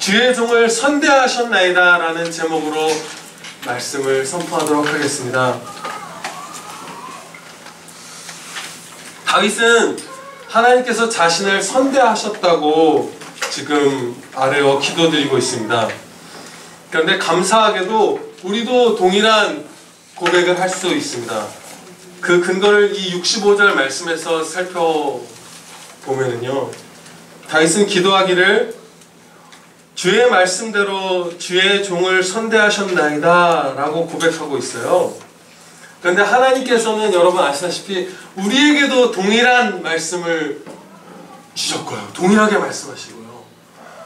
주의 종을 선대하셨나이다 라는 제목으로 말씀을 선포하도록 하겠습니다. 다윗은 하나님께서 자신을 선대하셨다고 지금 아뢰어 기도드리고 있습니다. 그런데 감사하게도 우리도 동일한 고백을 할 수 있습니다. 그 근거를 이 65절 말씀에서 살펴보면요, 다윗은 기도하기를 주의 말씀대로 주의 종을 선대하셨나이다 라고 고백하고 있어요. 그런데 하나님께서는 여러분 아시다시피 우리에게도 동일한 말씀을 주셨고요, 동일하게 말씀하시고요,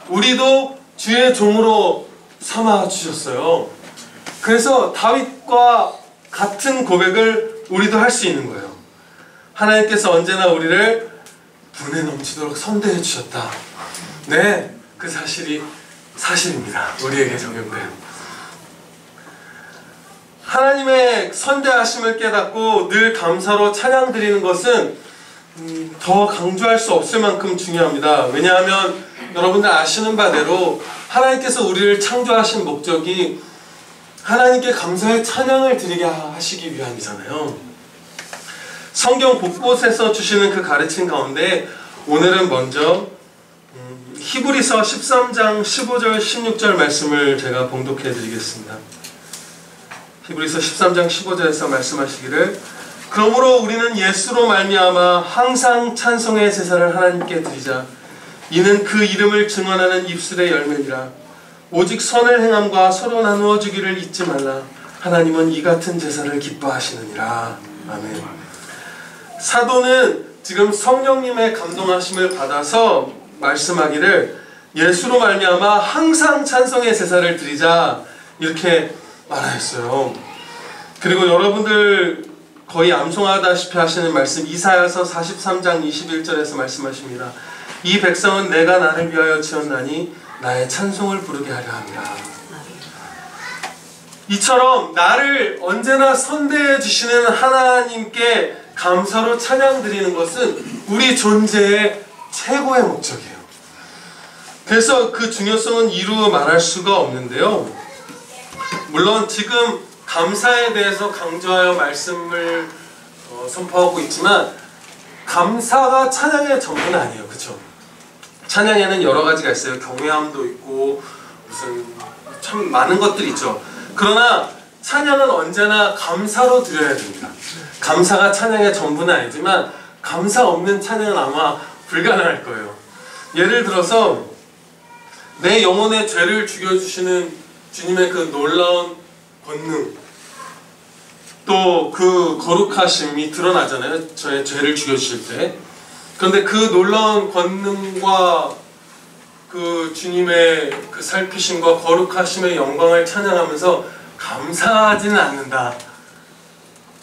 우리도 주의 종으로 삼아 주셨어요. 그래서 다윗과 같은 고백을 우리도 할 수 있는 거예요. 하나님께서 언제나 우리를 분에 넘치도록 선대해 주셨다. 네, 그 사실이 사실입니다. 우리에게 적용돼요. 하나님의 선대하심을 깨닫고 늘 감사로 찬양 드리는 것은 더 강조할 수 없을 만큼 중요합니다. 왜냐하면 여러분들 아시는 바대로 하나님께서 우리를 창조하신 목적이 하나님께 감사의 찬양을 드리게 하시기 위함이잖아요. 성경 곳곳에서 주시는 그 가르침 가운데 오늘은 먼저 히브리서 13장 15절 16절 말씀을 제가 봉독해 드리겠습니다. 히브리서 13장 15절에서 말씀하시기를 그러므로 우리는 예수로 말미암아 항상 찬송의 제사를 하나님께 드리자. 이는 그 이름을 증언하는 입술의 열매니라. 오직 선을 행함과 서로 나누어 주기를 잊지 말라. 하나님은 이 같은 제사를 기뻐하시느니라. 아멘. 사도는 지금 성령님의 감동하심을 받아서 말씀하기를 예수로 말미암아 항상 찬송의 제사를 드리자 이렇게 말하였어요. 그리고 여러분들 거의 암송하다시피 하시는 말씀 이사야서 43장 21절에서 말씀하십니다. 이 백성은 내가 나를 위하여 지었나니 나의 찬송을 부르게 하려 함이라. 이처럼 나를 언제나 선대해 주시는 하나님께 감사로 찬양 드리는 것은 우리 존재의 최고의 목적이에요. 그래서 그 중요성은 이루 말할 수가 없는데요. 물론 지금 감사에 대해서 강조하여 말씀을 선포하고 있지만 감사가 찬양의 전부는 아니에요. 그렇죠? 찬양에는 여러 가지가 있어요. 경외함도 있고 무슨 참 많은 것들이 있죠. 그러나 찬양은 언제나 감사로 드려야 됩니다. 감사가 찬양의 전부는 아니지만 감사 없는 찬양은 아마 불가능할 거예요. 예를 들어서 내 영혼의 죄를 죽여주시는 주님의 그 놀라운 권능, 또 그 거룩하심이 드러나잖아요. 저의 죄를 죽여주실 때. 그런데 그 놀라운 권능과 그 주님의 그 살피심과 거룩하심의 영광을 찬양하면서 감사하지는 않는다.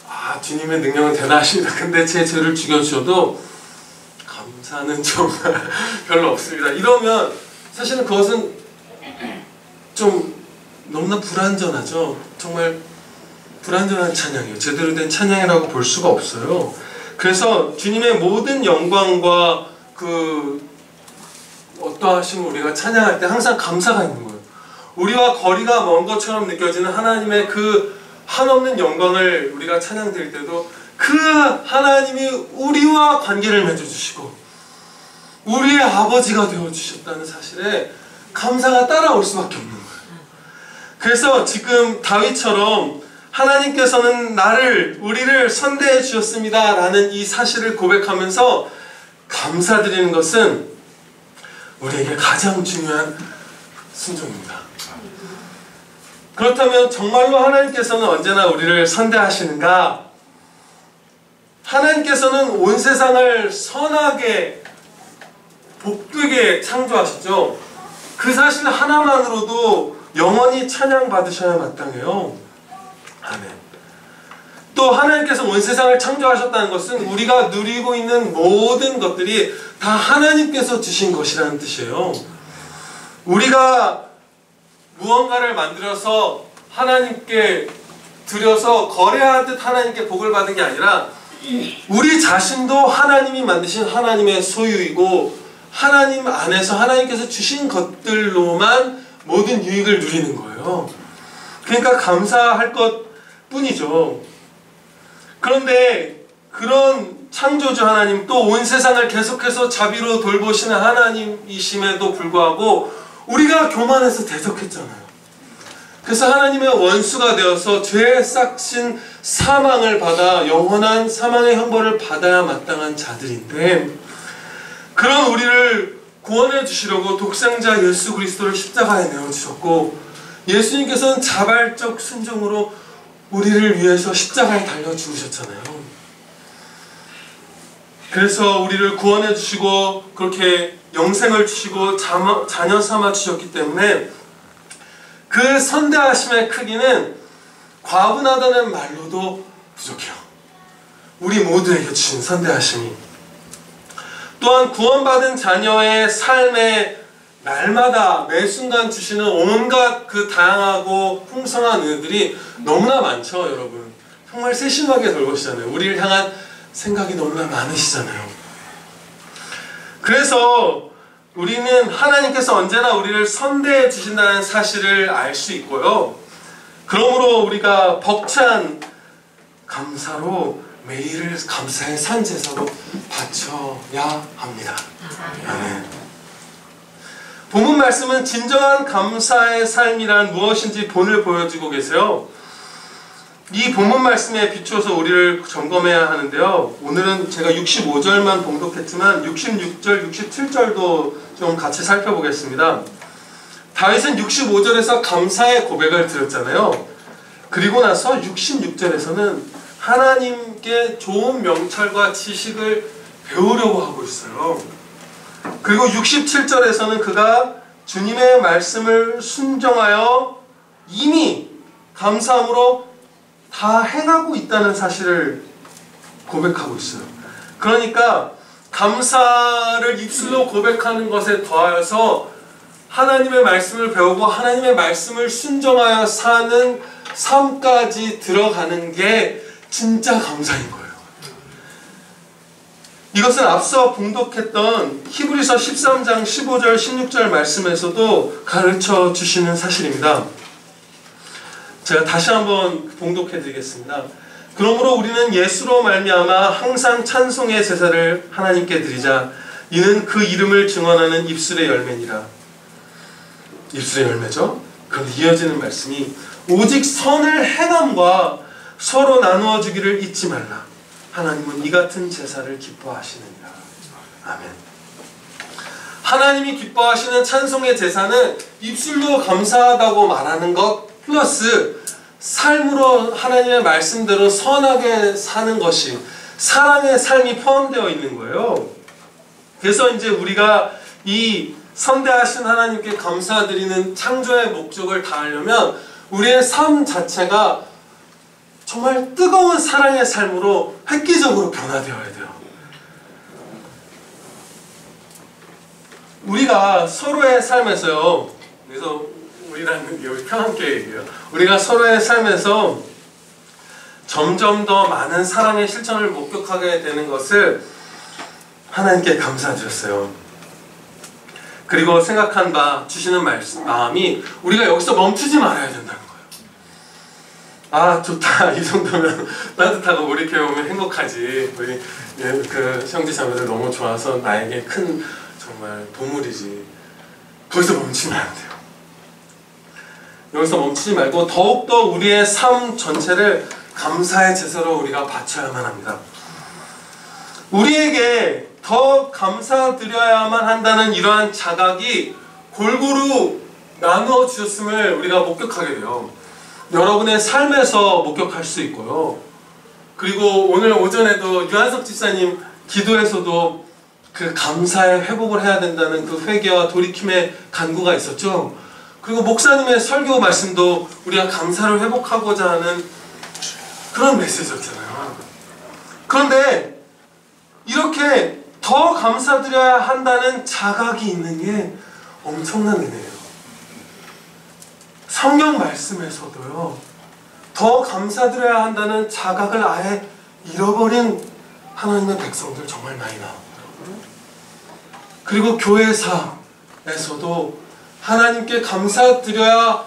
아, 주님의 능력은 대단하십니다. 근데 제 죄를 죽여주셔도 감사는 좀 별로 없습니다. 이러면 사실은 그것은 좀 너무나 불완전하죠. 정말 불완전한 찬양이에요. 제대로 된 찬양이라고 볼 수가 없어요. 그래서 주님의 모든 영광과 그 어떠하심을 우리가 찬양할 때 항상 감사가 있는 거예요. 우리와 거리가 먼 것처럼 느껴지는 하나님의 그 한없는 영광을 우리가 찬양 드릴 때도 그 하나님이 우리와 관계를 맺어주시고 우리의 아버지가 되어주셨다는 사실에 감사가 따라올 수밖에 없는 거예요. 그래서 지금 다윗처럼 하나님께서는 우리를 선대해 주셨습니다 라는 이 사실을 고백하면서 감사드리는 것은 우리에게 가장 중요한 순종입니다. 그렇다면 정말로 하나님께서는 언제나 우리를 선대하시는가? 하나님께서는 온 세상을 선하게 복되게 창조하시죠. 그 사실 하나만으로도 영원히 찬양받으셔야 마땅해요. 아멘. 또 하나님께서 온 세상을 창조하셨다는 것은 우리가 누리고 있는 모든 것들이 다 하나님께서 주신 것이라는 뜻이에요. 우리가 무언가를 만들어서 하나님께 드려서 거래하듯 하나님께 복을 받은 게 아니라 우리 자신도 하나님이 만드신 하나님의 소유이고 하나님 안에서 하나님께서 주신 것들로만 모든 유익을 누리는 거예요. 그러니까 감사할 것 뿐이죠. 그런데 그런 창조주 하나님, 또 온 세상을 계속해서 자비로 돌보시는 하나님이심에도 불구하고 우리가 교만해서 대적했잖아요. 그래서 하나님의 원수가 되어서 죄에 싹신 사망을 받아 영원한 사망의 형벌을 받아야 마땅한 자들인데, 그런 우리를 구원해 주시려고 독생자 예수 그리스도를 십자가에 내어주셨고, 예수님께서는 자발적 순종으로 우리를 위해서 십자가에 달려 죽으셨잖아요. 그래서 우리를 구원해 주시고 그렇게 영생을 주시고 자녀 삼아 주셨기 때문에 그 선대하심의 크기는 과분하다는 말로도 부족해요. 우리 모두에게 주신 선대하심이. 또한 구원받은 자녀의 삶에 날마다 매 순간 주시는 온갖 그 다양하고 풍성한 은혜들이 너무나 많죠, 여러분. 정말 세심하게 돌보시잖아요. 우리를 향한 생각이 너무나 많으시잖아요. 그래서 우리는 하나님께서 언제나 우리를 선대해 주신다는 사실을 알 수 있고요. 그러므로 우리가 벅찬 감사로 매일을 감사의 산제사로 바쳐야 합니다. 아멘. 본문 말씀은 진정한 감사의 삶이란 무엇인지 본을 보여주고 계세요. 이 본문 말씀에 비추어서 우리를 점검해야 하는데요. 오늘은 제가 65절만 봉독했지만 66절, 67절도 좀 같이 살펴보겠습니다. 다윗은 65절에서 감사의 고백을 드렸잖아요. 그리고 나서 66절에서는 하나님께 좋은 명철과 지식을 배우려고 하고 있어요. 그리고 67절에서는 그가 주님의 말씀을 순종하여 이미 감사함으로 다 행하고 있다는 사실을 고백하고 있어요. 그러니까 감사를 입술로 고백하는 것에 더하여서 하나님의 말씀을 배우고 하나님의 말씀을 순종하여 사는 삶까지 들어가는 게 진짜 감사인 거예요. 이것은 앞서 봉독했던 히브리서 13장 15절 16절 말씀에서도 가르쳐 주시는 사실입니다. 제가 다시 한번 봉독해 드리겠습니다. 그러므로 우리는 예수로 말미암아 항상 찬송의 제사를 하나님께 드리자. 이는 그 이름을 증언하는 입술의 열매니라. 입술의 열매죠. 그런데 이어지는 말씀이 오직 선을 행함과 서로 나누어 주기를 잊지 말라. 하나님은 이 같은 제사를 기뻐하시느니라. 아멘. 하나님이 기뻐하시는 찬송의 제사는 입술로 감사하다고 말하는 것 플러스 삶으로 하나님의 말씀대로 선하게 사는 것이 사랑의 삶이 포함되어 있는 거예요. 그래서 이제 우리가 이 선대하신 하나님께 감사드리는 창조의 목적을 다하려면 우리의 삶 자체가 정말 뜨거운 사랑의 삶으로 획기적으로 변화되어야 돼요. 우리가 서로의 삶에서요, 그래서 우리라는 게 우리 평안교회예요. 우리가 서로의 삶에서 점점 더 많은 사랑의 실천을 목격하게 되는 것을 하나님께 감사드렸어요. 그리고 생각한 바 주시는 마음이 우리가 여기서 멈추지 말아야 된다는 거예요. 아 좋다, 이 정도면 따뜻하고 우리 교회 오면 행복하지, 우리 그 형제자매들 너무 좋아서 나에게 큰 정말 보물이지. 거기서 멈추면 안 돼요. 여기서 멈추지 말고 더욱더 우리의 삶 전체를 감사의 제사로 우리가 바쳐야만 합니다. 우리에게 더 감사드려야만 한다는 이러한 자각이 골고루 나누어 주셨음을 우리가 목격하게 돼요. 여러분의 삶에서 목격할 수 있고요. 그리고 오늘 오전에도 유한석 집사님 기도에서도 그 감사의 회복을 해야 된다는 그 회개와 돌이킴의 간구가 있었죠. 그리고 목사님의 설교 말씀도 우리가 감사를 회복하고자 하는 그런 메시지였잖아요. 그런데 이렇게 더 감사드려야 한다는 자각이 있는 게 엄청난 은혜예요. 성경 말씀에서도요, 더 감사드려야 한다는 자각을 아예 잃어버린 하나님의 백성들 정말 많이 나오더라고요. 그리고 교회사에서도 하나님께 감사드려야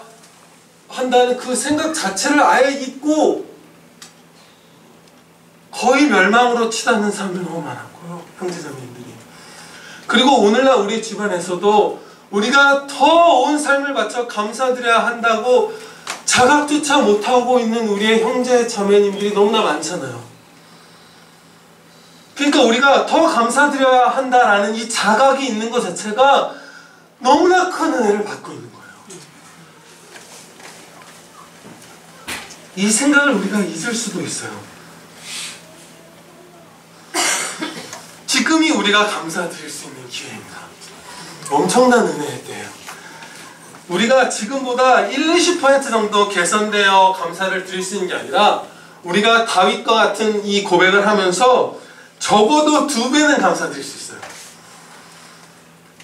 한다는 그 생각 자체를 아예 잊고 거의 멸망으로 치닫는 사람들이 너무 많았고요. 형제자매님들이. 그리고 오늘날 우리 집안에서도 우리가 더 온 삶을 바쳐 감사드려야 한다고 자각조차 못하고 있는 우리의 형제 자매님들이 너무나 많잖아요. 그러니까 우리가 더 감사드려야 한다라는 이 자각이 있는 것 자체가 너무나 큰 은혜를 받고 있는 거예요. 이 생각을 우리가 잊을 수도 있어요. 지금이 우리가 감사드릴 수 있는 기회입니다. 엄청난 은혜의 때예요. 우리가 지금보다 1~20% 정도 개선되어 감사를 드릴 수 있는 게 아니라 우리가 다윗과 같은 이 고백을 하면서 적어도 2배는 감사드릴 수 있어요.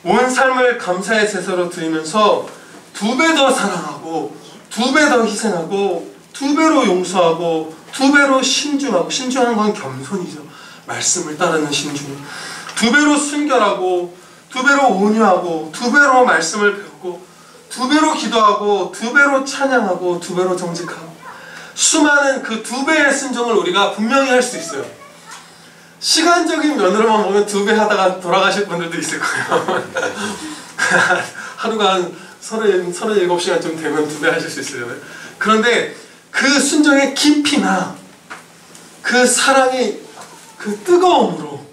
온 삶을 감사의 제사로 드리면서 2배 더 사랑하고 2배 더 희생하고 2배로 용서하고 2배로 신중하고, 신중한 건 겸손이죠. 말씀을 따르는 신중. 2배로 순결하고 2배로 온유하고 2배로 말씀을 배우고 2배로 기도하고 2배로 찬양하고 2배로 정직하고, 수많은 그 2배의 순종을 우리가 분명히 할 수 있어요. 시간적인 면으로만 보면 2배 하다가 돌아가실 분들도 있을 거예요. 하루가 한 37시간쯤 되면 2배 하실 수 있어요. 그런데 그 순종의 깊이나 그 사랑의 그 뜨거움으로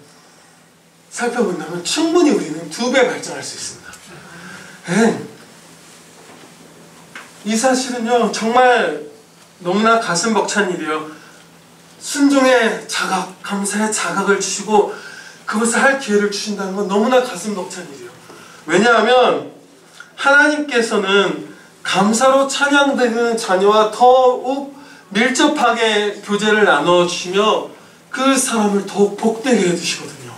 살펴본다면 충분히 우리는 2배 발전할 수 있습니다. 네. 이 사실은요, 정말 너무나 가슴 벅찬 일이에요. 순종의 자각, 감사의 자각을 주시고 그것을 할 기회를 주신다는 건 너무나 가슴 벅찬 일이에요. 왜냐하면 하나님께서는 감사로 찬양드리는 자녀와 더욱 밀접하게 교제를 나눠주시며 그 사람을 더욱 복되게 해주시거든요.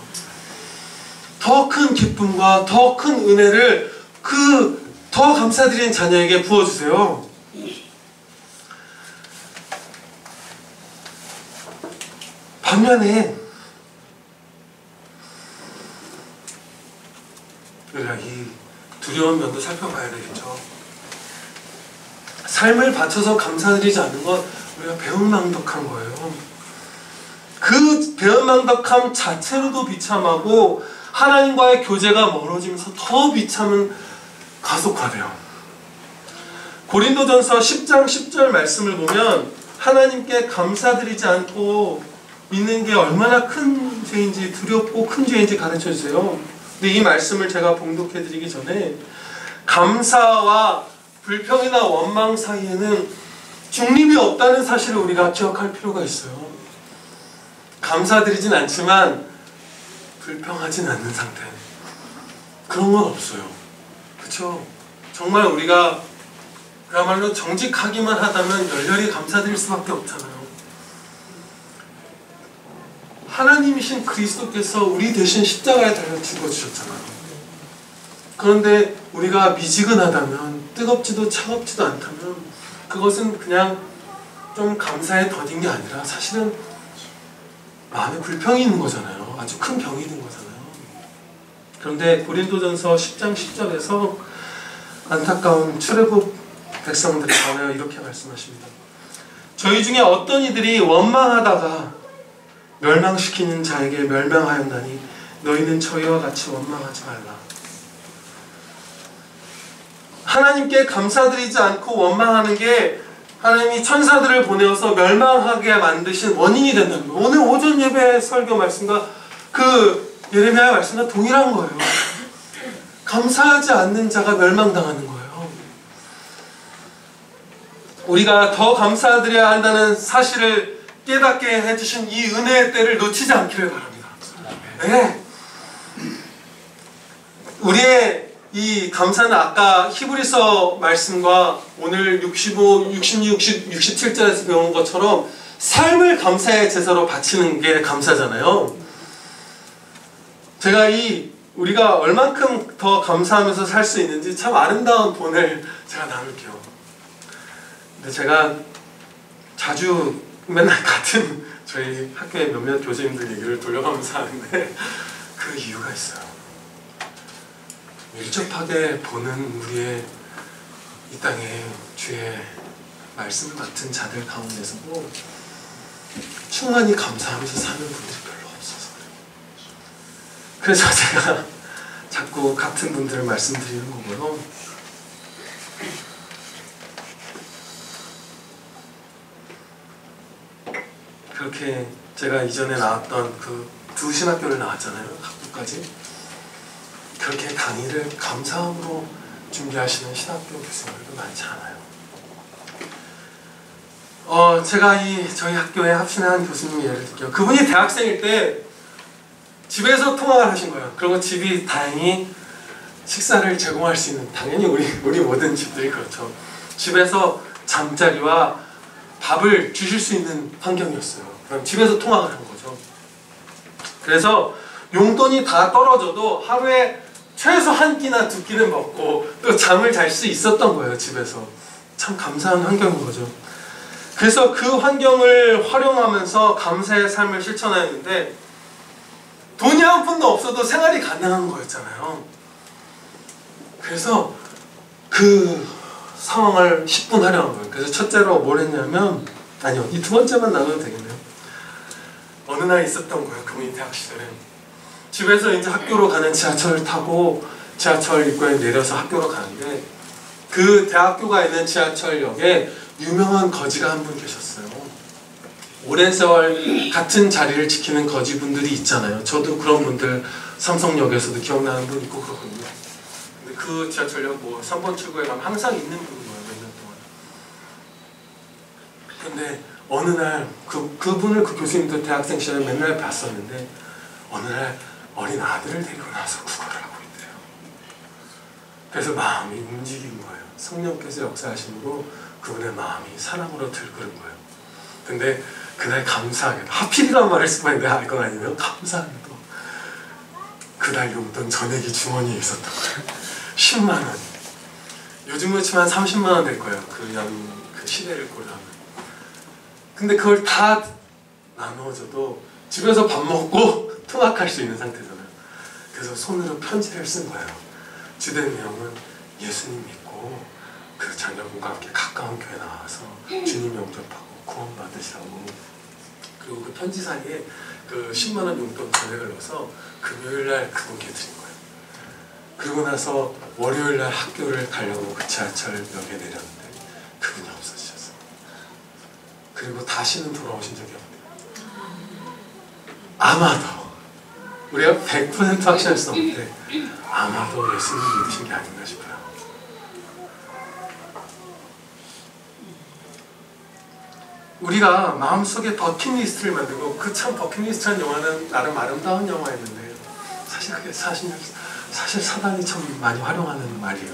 더 큰 기쁨과 더 큰 은혜를 더 감사드리는 자녀에게 부어주세요. 반면에 우리가 이 두려운 면도 살펴봐야 되겠죠. 삶을 바쳐서 감사드리지 않는 건 우리가 배은망덕한 거예요. 그 배은망덕함 자체로도 비참하고 하나님과의 교제가 멀어지면서 더 비참은 가속화돼요. 고린도전서 10장 10절 말씀을 보면 하나님께 감사드리지 않고 믿는 게 얼마나 큰 죄인지, 두렵고 큰 죄인지 가르쳐 주세요. 근데 이 말씀을 제가 봉독해 드리기 전에 감사와 불평이나 원망 사이에는 중립이 없다는 사실을 우리가 기억할 필요가 있어요. 감사드리진 않지만 불평하진 않는 상태, 그런 건 없어요. 그렇죠? 정말 우리가 그야말로 정직하기만 하다면 열렬히 감사드릴 수밖에 없잖아요. 하나님이신 그리스도께서 우리 대신 십자가에 달려 죽어주셨잖아요. 그런데 우리가 미지근하다면, 뜨겁지도 차갑지도 않다면 그것은 그냥 좀 감사에 더딘 게 아니라 사실은 마음에 불평이 있는 거잖아요. 아주 큰 병이 든 거잖아요. 그런데 고린도전서 10장 10절에서 안타까운 출애굽 백성들에 관하여 이렇게 말씀하십니다. 저희 중에 어떤 이들이 원망하다가 멸망시키는 자에게 멸망하였나니 너희는 저희와 같이 원망하지 말라. 하나님께 감사드리지 않고 원망하는 게 하나님이 천사들을 보내어서 멸망하게 만드신 원인이 된다는 거예요. 오늘 오전 예배 설교 말씀과 그 예레미야 말씀과 동일한 거예요. 감사하지 않는 자가 멸망당하는 거예요. 우리가 더 감사드려야 한다는 사실을 깨닫게 해주신 이 은혜의 때를 놓치지 않기를 바랍니다. 네. 우리의 이 감사는 아까 히브리서 말씀과 오늘 65, 66, 67절에서 배운 것처럼 삶을 감사의 제사로 바치는 게 감사잖아요. 제가 우리가 얼만큼 더 감사하면서 살 수 있는지 참 아름다운 본을 제가 나눌게요. 근데 제가 자주 맨날 같은 저희 학교의 몇몇 교수님들 얘기를 돌려가면서 하는데 그 이유가 있어요. 밀접하게 보는 우리의 이 땅에 주의 말씀 같은 자들 가운데서도 충만히 감사하면서 사는 분들이 별로 없어서 그래요. 그래서 제가 자꾸 같은 분들을 말씀드리는 거고요. 그렇게 제가 이전에 나왔던 그 두 신학교를 나왔잖아요. 학부까지. 그렇게 강의를 감사함으로 준비하시는 신학교 교수님들도 많지 않아요. 제가 저희 학교에 합신의 한 교수님 예를 들게요. 그분이 대학생일 때 집에서 통학을 하신 거예요. 그리고 집이 다행히 식사를 제공할 수 있는, 당연히 우리 모든 집들이 그렇죠. 집에서 잠자리와 밥을 주실 수 있는 환경이었어요. 그럼 집에서 통학을 한 거죠. 그래서 용돈이 다 떨어져도 하루에 최소 한 끼나 두 끼는 먹고 또 잠을 잘 수 있었던 거예요. 집에서. 참 감사한 환경인 거죠. 그래서 그 환경을 활용하면서 감사의 삶을 실천하였는데 돈이 한 푼도 없어도 생활이 가능한 거였잖아요. 그래서 그 상황을 10분 하려는 거예요. 그래서 첫째로 뭘 했냐면, 아니요, 이 두 번째만 나눠도 되겠네요. 어느 날 있었던 거예요. 그분이 대학 시절에 집에서 이제 학교로 가는 지하철을 타고 지하철 입구에 내려서 학교로 가는데, 그 대학교가 있는 지하철역에 유명한 거지가 한 분 계셨어요. 오랜 세월 같은 자리를 지키는 거지분들이 있잖아요. 저도 그런 분들 삼성역에서도 기억나는 분 있고 그렇거든요. 근데 그 지하철역 3번 출구에 가면 항상 있는 분인 거예요. 몇 년 동안. 근데 어느 날 그분을 그 교수님도 대학생 시절에 맨날 봤었는데, 어느 날 어린 아들을 데리고 나서 구걸을 하고 있대요. 그래서 마음이 움직인 거예요. 성령께서 역사하심으로 그분의 마음이 사랑으로 들끓은 거예요. 근데 그날 감사하게도, 하필이란 말을 쓰면 있는데 그건 아니면 감사하게도 그날 용돈 전액이 주머니에 있었던 거예요. 10만 원. 요즘으로 치면 30만 원 될 거예요. 그 시대를 고려하면. 근데 그걸 다 나눠줘도 집에서 밥 먹고 통학할 수 있는 상태잖아요. 그래서 손으로 편지를 쓴 거예요. 주된 내용은 예수님 믿고 그 자녀분과 함께 가까운 교회 나와서 주님 영접하고 구원 받으시라고. 그리고 그 편지 사이에 그 10만 원 용돈 전액을 넣어서 금요일날 그분께 드린 거예요. 그리고 나서 월요일날 학교를 가려고 그 지하철역에 내렸는데 그분이 없어지셨어요. 그리고 다시는 돌아오신 적이 없네요. 아마도 우리가 100% 확신할 수 없는데 아마도 예수님 믿으신 게 아닌가 싶어요. 우리가 마음속에 버킷리스트를 만들고, 그 참 버킷리스트라는 영화는 나름 아름다운 영화였는데 사실 그게 사실 사단이 참 많이 활용하는 말이에요.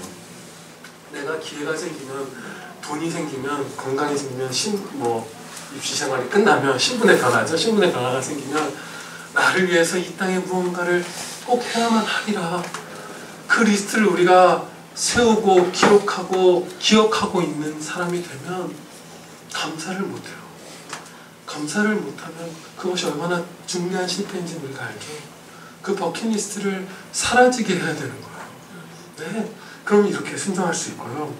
내가 기회가 생기면, 돈이 생기면, 건강이 생기면, 입시 생활이 끝나면 신분의 변화죠. 신분의 변화가 생기면 나를 위해서 이 땅에 무언가를 꼭 해야만 하리라. 그 리스트를 우리가 세우고 기록하고 기억하고 있는 사람이 되면 감사를 못해요. 감사를 못하면 그것이 얼마나 중요한 실패인지 우리가 알죠. 그 버킷리스트를 사라지게 해야 되는 거예요. 네, 그럼 이렇게 순종할 수 있고요.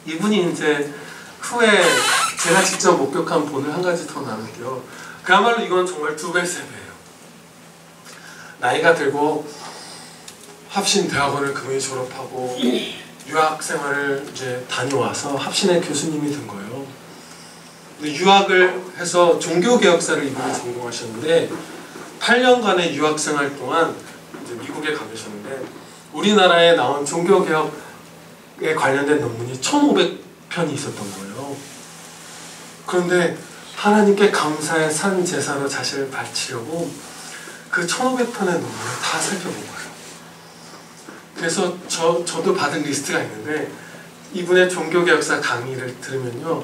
이분이 이제 후에 제가 직접 목격한 본을 한 가지 더 나눌게요. 그야말로 이건 정말 2배, 3배예요. 나이가 들고 합신 대학원을 그분이 졸업하고 유학 생활을 이제 다녀와서 합신의 교수님이 된 거예요. 유학을 해서 종교개혁사를 이분이 전공하셨는데 8년간의 유학 생활 동안 이제 미국에 가 계셨는데 우리나라에 나온 종교개혁에 관련된 논문이 1,500편이 있었던 거예요. 그런데 하나님께 감사의 산 제사로 자신을 바치려고 그 1,500편의 논문을 다 살펴본 거예요. 그래서 저도 받은 리스트가 있는데, 이분의 종교개혁사 강의를 들으면요,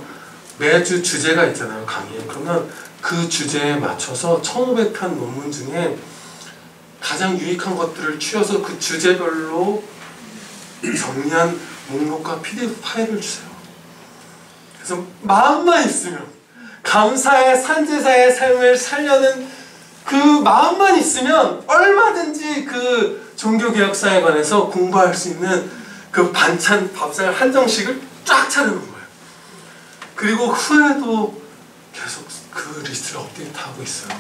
매주 주제가 있잖아요, 강의에. 그러면 그 주제에 맞춰서 1,500편 논문 중에 가장 유익한 것들을 추려서 그 주제별로 정리한 목록과 PDF 파일을 주세요. 그래서 마음만 있으면, 감사의 산제사의 삶을 살려는 그 마음만 있으면 얼마든지 그 종교개혁사에 관해서 공부할 수 있는 그 반찬 밥상 한정식을 쫙 차려놓은 거예요. 그리고 후에도 계속 그 리스트를 업데이트하고 있어요.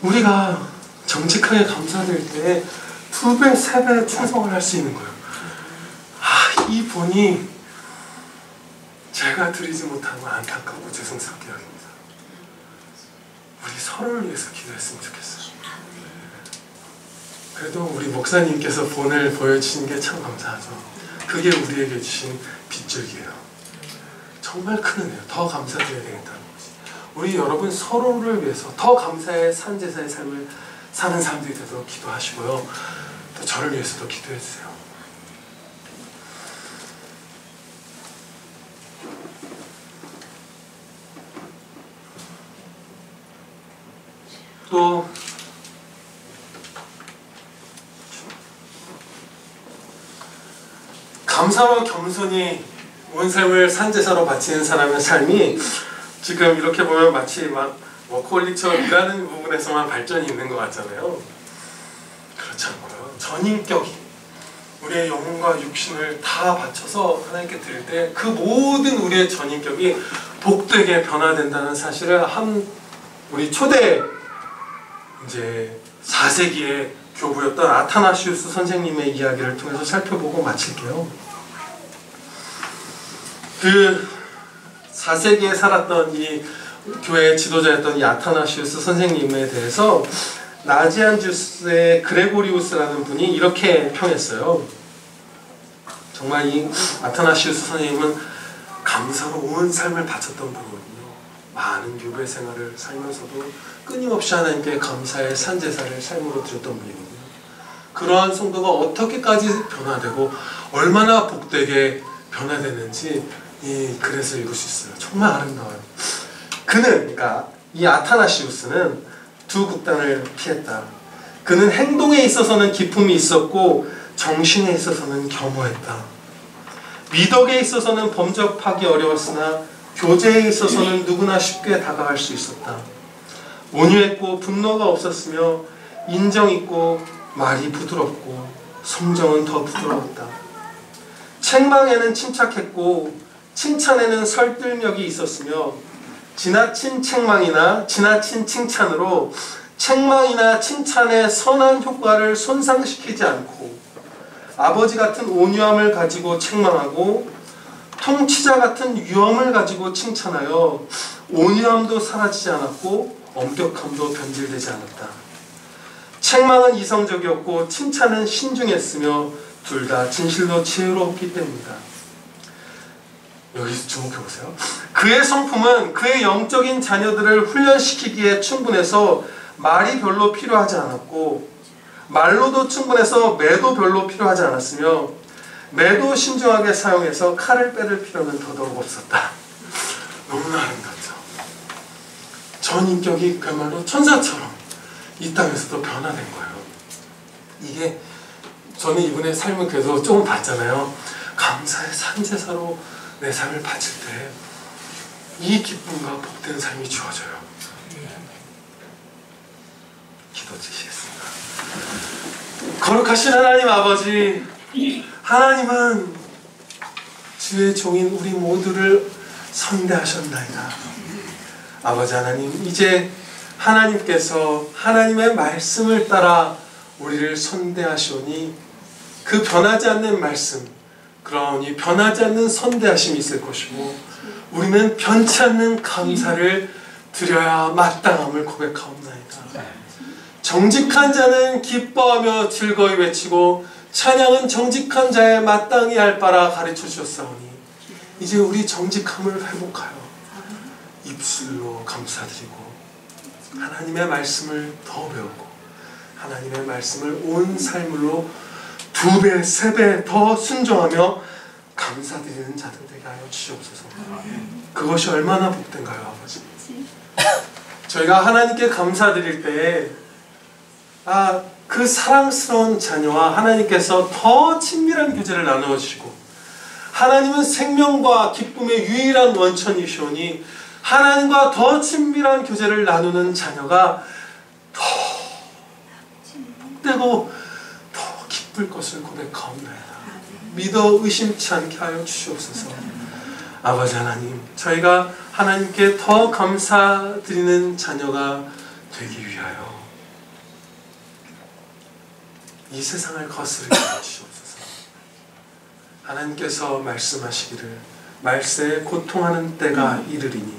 우리가 정직하게 감사드릴 때 2배, 3배 충성을 할 수 있는 거예요. 이 본이 제가 드리지 못한 건 안타깝고 죄송스럽게 여깁니다. 우리 서로를 위해서 기도했으면 좋겠어요. 그래도 우리 목사님께서 본을 보여주신 게 참 감사하죠. 그게 우리에게 주신 빗줄기예요. 정말 큰 은혜예요. 더 감사드려야 되겠다는 거지. 우리 여러분 서로를 위해서 더 감사의 산제사의 삶을 사는 사람들이 되도록 기도하시고요. 또 저를 위해서도 기도해 주세요. 또 감사와 겸손히 온 삶을 산제사로 바치는 사람의 삶이 지금 이렇게 보면 마치 막 워커홀릭처럼 일하는 부분에서만 발전이 있는 것 같잖아요. 그렇지 않고요. 전인격이 우리의 영혼과 육신을 다 바쳐서 하나님께 드릴 때 그 모든 우리의 전인격이 복되게 변화된다는 사실을 우리 초대 이제 4세기의 교부였던 아타나시우스 선생님의 이야기를 통해서 살펴보고 마칠게요. 그 4세기에 살았던 이 교회의 지도자였던 이 아타나시우스 선생님에 대해서 나지안주스의 그레고리우스라는 분이 이렇게 평했어요. 정말 이 아타나시우스 선생님은 감사로 온 삶을 바쳤던 분이거든요. 많은 교배 생활을 살면서도 끊임없이 하나님께 감사의 산제사를 삶으로 드렸던 분이거든요. 그러한 성도가 어떻게까지 변화되고 얼마나 복되게 변화되는지 이 글에서 읽을 수 있어요. 정말 아름다워요. 그러니까 이 아타나시우스는 두 극단을 피했다. 그는 행동에 있어서는 기품이 있었고 정신에 있어서는 겸허했다. 미덕에 있어서는 범접하기 어려웠으나 교제에 있어서는 누구나 쉽게 다가갈 수 있었다. 온유했고 분노가 없었으며 인정 있고 말이 부드럽고 성정은 더 부드러웠다. 책망에는 침착했고 칭찬에는 설득력이 있었으며 지나친 책망이나 지나친 칭찬으로 책망이나 칭찬의 선한 효과를 손상시키지 않고 아버지 같은 온유함을 가지고 책망하고 통치자 같은 위엄을 가지고 칭찬하여 온유함도 사라지지 않았고 엄격함도 변질되지 않았다. 책망은 이성적이었고 칭찬은 신중했으며 둘 다 진실로 지혜로웠기 때문이다. 여기서 주목해보세요. 그의 성품은 그의 영적인 자녀들을 훈련시키기에 충분해서 말이 별로 필요하지 않았고 말로도 충분해서 매도 별로 필요하지 않았으며 매도 신중하게 사용해서 칼을 빼를 필요는 더더욱 없었다. 너무나 아름답죠. 전인격이 그야말로 천사처럼 이 땅에서도 변화된 거예요. 이게 저는 이분의 삶을 그래서 조금 봤잖아요. 감사의 산제사로 내 삶을 바칠 때 이 기쁨과 복된 삶이 주어져요. 기도 드리겠습니다. 거룩하신 하나님 아버지, 하나님은 주의 종인 우리 모두를 선대하셨나이다. 아버지 하나님, 이제 하나님께서 하나님의 말씀을 따라 우리를 선대하시오니 그 변하지 않는 말씀, 그러니 변하지 않는 선대하심이 있을 것이고 우리는 변치 않는 감사를 드려야 마땅함을 고백하옵나이다. 정직한 자는 기뻐하며 즐거이 외치고 찬양은 정직한 자의 마땅히 할 바라 가르쳐 주셨사오니 이제 우리 정직함을 회복하여 입술로 감사드리고 하나님의 말씀을 더 배우고 하나님의 말씀을 온 삶으로 2배, 3배 더 순종하며 감사드리는 자들 되게 하여 주시옵소서. 그것이 얼마나 복된가요, 아버지? 저희가 하나님께 감사드릴 때에 그 사랑스러운 자녀와 하나님께서 더 친밀한 교제를 나누어 주시고 하나님은 생명과 기쁨의 유일한 원천이시오니 하나님과 더 친밀한 교제를 나누는 자녀가 더 복되고 더 기쁠 것을 고백하옵나이다. 믿어 의심치 않게 하여 주시옵소서. 아버지 하나님, 저희가 하나님께 더 감사드리는 자녀가 되기 위하여 이 세상을 거스르게 하여 주시옵소서. 하나님께서 말씀하시기를 말세에 고통하는 때가 이르리니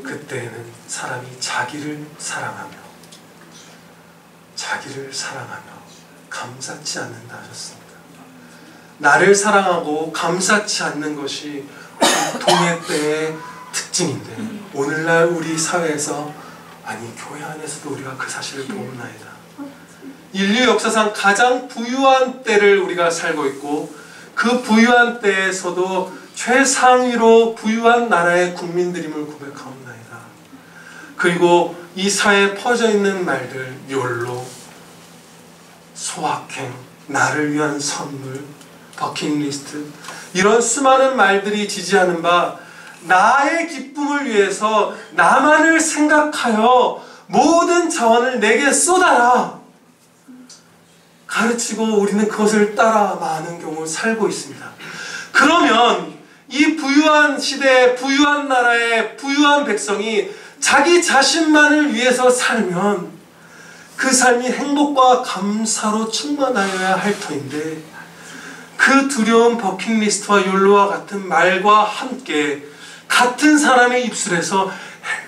그때에는 사람이 자기를 사랑하며 감사치 않는다 하셨습니다. 나를 사랑하고 감사치 않는 것이 고통의 때의 특징인데 오늘날 우리 사회에서, 아니 교회 안에서도 우리가 그 사실을 보옵나이다. 인류 역사상 가장 부유한 때를 우리가 살고 있고 그 부유한 때에서도 최상위로 부유한 나라의 국민들임을 고백하옵나이다. 그리고 이 사회에 퍼져 있는 말들, 욜로, 소확행, 나를 위한 선물, 버킷리스트, 이런 수많은 말들이 지지하는 바 나의 기쁨을 위해서 나만을 생각하여 모든 자원을 내게 쏟아라 가르치고 우리는 그것을 따라 많은 경우 살고 있습니다. 그러면 이 부유한 시대에 부유한 나라의 부유한 백성이 자기 자신만을 위해서 살면 그 삶이 행복과 감사로 충만하여야 할 터인데 그 두려운 버킷리스트와 욜로와 같은 말과 함께 같은 사람의 입술에서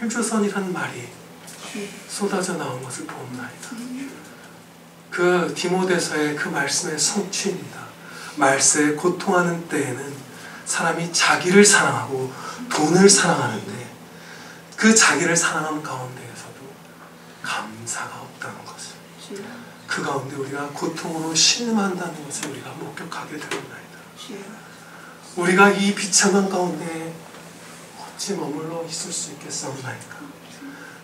헬조선이란 말이 쏟아져 나온 것을 보옵나이다. 그 디모데서의 그 말씀의 성취입니다. 말세에 고통하는 때에는 사람이 자기를 사랑하고 돈을 사랑하는데 그 자기를 사랑하는 가운데에서도 감사가 없다는 것을, 그 가운데 우리가 고통으로 신음한다는 것을 우리가 목격하게 되옵나이다. 우리가 이 비참한 가운데 어찌 머물러 있을 수 있겠사옵나이까?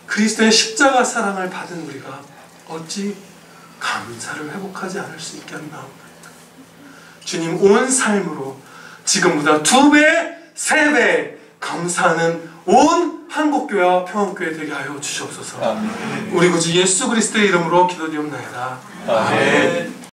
그리스도의 십자가 사랑을 받은 우리가 어찌 감사를 회복하지 않을 수 있겠나옵나이까? 주님, 온 삶으로 지금보다 2배, 3배 감사하는 온 한국교회와 평안교회 되게 하여 주시옵소서. 아멘. 우리 구주 예수 그리스도의 이름으로 기도드리옵나이다. 아멘.